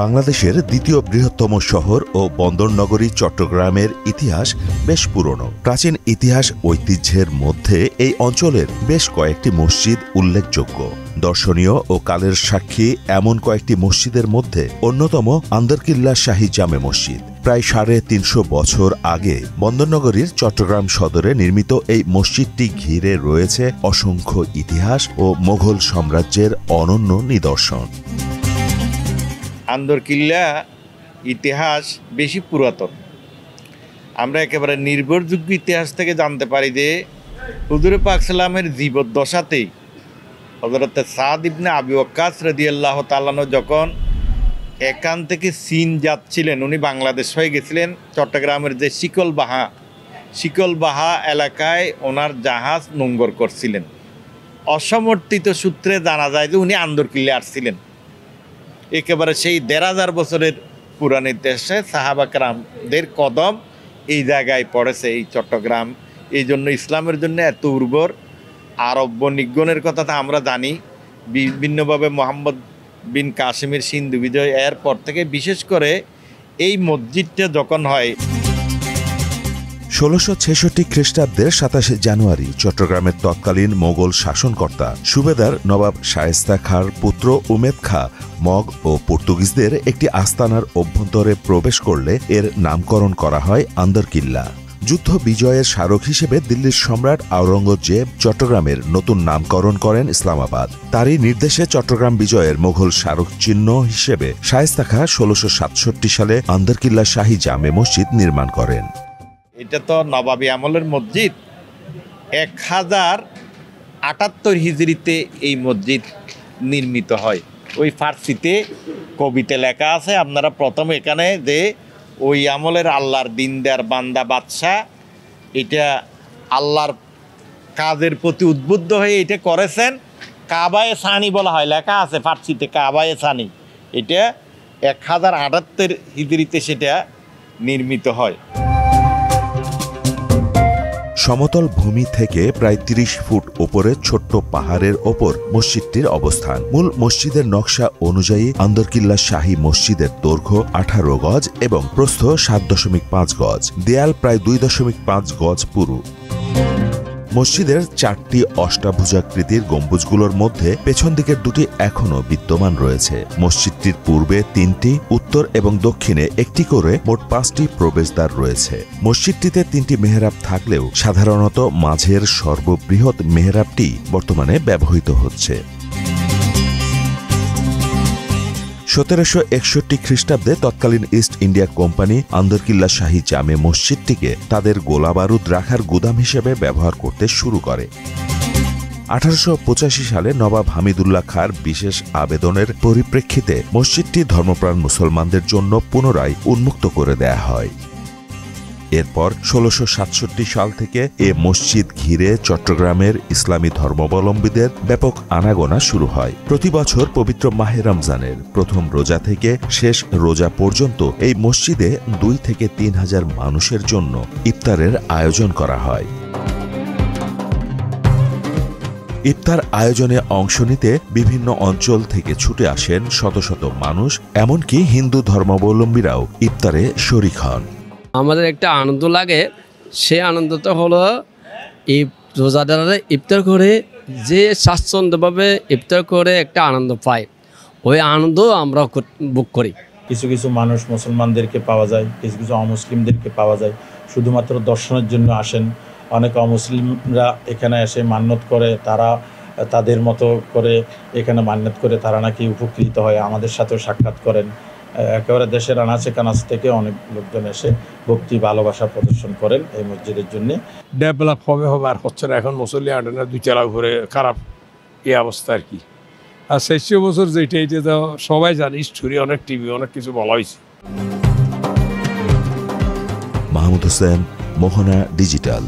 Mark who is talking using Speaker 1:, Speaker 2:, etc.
Speaker 1: বাংলাদেশের দ্বিতীয় বৃহত্তম শহর ও বন্দর নগরী চট্টগ্রামের ইতিহাস বেশ পুরনো। প্রাচীন ইতিহাস ঐতিহ্যের মধ্যে এই অঞ্চলের বেশ কয়েকটি মসজিদ উল্লেখযোগ্য। দর্শনীয় ও কালের সাক্ষী এমন কয়েকটি মসজিদের মধ্যে অন্যতম আন্দরকিল্লা শাহী জামে মসজিদ। প্রায় 350 বছর আগে বন্দরনগরীর চট্টগ্রাম সদরে নির্মিত এই মসজিদটি ঘিরে রয়েছে অসংখ্য ইতিহাস ও মোগল সাম্রাজ্যের অনন্য নিদর্শন।
Speaker 2: আন্দরকিল্লা ইতিহাস বেশি পুরাতন। আমরা একেবারে নির্ভরযোগ্য ইতিহাস থেকে জানতে পারি যে হুজুর পাক সাল্লামের জীবদ্দশাতেই হযরত সাদ ইবনে আবি ওয়াক্কাস রাদিয়াল্লাহু তাআলা যখন এখান থেকে চীন যাচ্ছিলেন, উনি বাংলাদেশ হয়ে গেছিলেন, চট্টগ্রামের যে শিকলবাহা এলাকায় ওনার জাহাজ নোঙ্গর করছিলেন। অসমর্থিত সূত্রে জানা যায় যে উনি আন্দরকিল্লা আসছিলেন। একেবারে সেই 1500 বছরের পুরান ইতিহাসে সাহাবা কেরামদের কদম এই জায়গায় পড়েছে, এই চট্টগ্রাম। এই জন্য ইসলামের জন্য এত উর্বর। আরব বণিকগণের কথা তো আমরা জানি, বিভিন্নভাবে মোহাম্মদ বিন কাসিমের সিন্ধু বিজয় এর পর থেকে বিশেষ করে এই মসজিদটা যখন হয়
Speaker 1: 1666 খ্রিস্টাব্দের 27 জানুয়ারি চট্টগ্রামের তৎকালীন মোগল শাসনকর্তা সুবেদার নবাব শায়েস্তা খাঁর পুত্র উমেদ খাঁ মগ ও পর্তুগিজদের একটি আস্তানার অভ্যন্তরে প্রবেশ করলে এর নামকরণ করা হয় আন্দরকিল্লা। যুদ্ধ বিজয়ের স্মারক হিসেবে দিল্লির সম্রাট আওরঙ্গজেব চট্টগ্রামের নতুন নামকরণ করেন ইসলামাবাদ। তারই নির্দেশে চট্টগ্রাম বিজয়ের মোগল স্মারক চিহ্ন হিসেবে শায়েস্তা খাঁ 1667 সালে আন্দরকিল্লা শাহী জামে মসজিদ নির্মাণ করেন।
Speaker 2: এটা তো নবাবী আমলের মসজিদ। 1078 হিজরিতে এই মসজিদ নির্মিত হয়। ওই ফার্সিতে কবিতে লেখা আছে। আপনারা প্রথম এখানে যে ওই আমলের আল্লাহর দিনদার বান্দা বাদশাহ এটা আল্লাহর কাজের প্রতি উদ্বুদ্ধ হয়ে এটা করেছেন। কাবায়ে সানি বলা হয়, লেখা আছে ফার্সিতে কাবায়ে সানি। এটা 1078 হিজরিতে সেটা নির্মিত হয়।
Speaker 1: সমতল ভূমি থেকে প্রায় 30 ফুট উপরে ছোট্ট পাহাড়ের ওপর মসজিদটির অবস্থান। মূল মসজিদের নকশা অনুযায়ী আন্দরকিল্লা শাহী মসজিদের দৈর্ঘ্য 18 গজ এবং প্রস্থ 7.5 গজ। দেয়াল প্রায় 2.5 গজ পুরু। মসজিদের 4টি অষ্টাভুজাকৃতির গম্বুজগুলোর মধ্যে পেছন দিকের 2টি এখনও বিদ্যমান রয়েছে। মসজিদটির পূর্বে 3টি, উত্তর এবং দক্ষিণে একটি করে মোট 5টি প্রবেশদ্বার রয়েছে। মসজিদটিতে 3টি মেহরাব থাকলেও সাধারণত মাঝের সর্ববৃহৎ মেহরাবটি বর্তমানে ব্যবহৃত হচ্ছে। 1761 খ্রিস্টাব্দে তৎকালীন ইস্ট ইন্ডিয়া কোম্পানি আন্দরকিল্লা শাহী জামে মসজিদটিকে তাদের গোলাবারুদ রাখার গুদাম হিসেবে ব্যবহার করতে শুরু করে। 1885 সালে নবাব হামিদুল্লাহ খাঁর বিশেষ আবেদনের পরিপ্রেক্ষিতে মসজিদটি ধর্মপ্রাণ মুসলমানদের জন্য পুনরায় উন্মুক্ত করে দেয়া হয়। এরপর 1667 সাল থেকে এ মসজিদ ঘিরে চট্টগ্রামের ইসলামী ধর্মাবলম্বীদের ব্যাপক আনাগোনা শুরু হয়। প্রতি বছর পবিত্র মাহে রমজানের প্রথম রোজা থেকে শেষ রোজা পর্যন্ত এই মসজিদে 2 থেকে 3 হাজার মানুষের জন্য ইফতারের আয়োজন করা হয়। ইফতার আয়োজনে অংশ নিতে বিভিন্ন অঞ্চল থেকে ছুটে আসেন শত শত মানুষ, এমনকি হিন্দু ধর্মাবলম্বীরাও ইফতারে শরিক হন।
Speaker 3: আমাদের একটা আনন্দ লাগে, সেই আনন্দটা হলো এই রোজাদাররা ইফতার করে যে স্বাচ্ছন্দ্যভাবে ইফতার করে একটা আনন্দ পায়, ওই আনন্দ আমরা বুক করি।
Speaker 4: কিছু কিছু মানুষ মুসলমানদেরকে পাওয়া যায়, কিছু কিছু অমুসলিমদেরকে পাওয়া যায়, শুধুমাত্র দর্শনের জন্য আসেন। অনেক অমুসলিমরা এখানে এসে মান্যত করে, তারা তাদের মতো করে এখানে মান্যত করে তারা নাকি উপকৃত হয়, আমাদের সাথেও সাক্ষাৎ করেন। একেবারে দেশের আনাচে কানাচ থেকে অনেক লোকজন এসে ভক্তি ভালোবাসা প্রদর্শন করেন এই মসজিদের জন্য।
Speaker 5: ডেভেলপ হবে আর হচ্ছে না, এখন মুসল্লি আটে না, 2 ঘুরে খারাপ এই অবস্থা আর কি। আর 600 বছর যেটা এটা তো সবাই জানি, স্টোরি অনেক টিভি অনেক কিছু বলা হয়েছে।
Speaker 1: মাহমুদ হোসেন, মোহনা ডিজিটাল।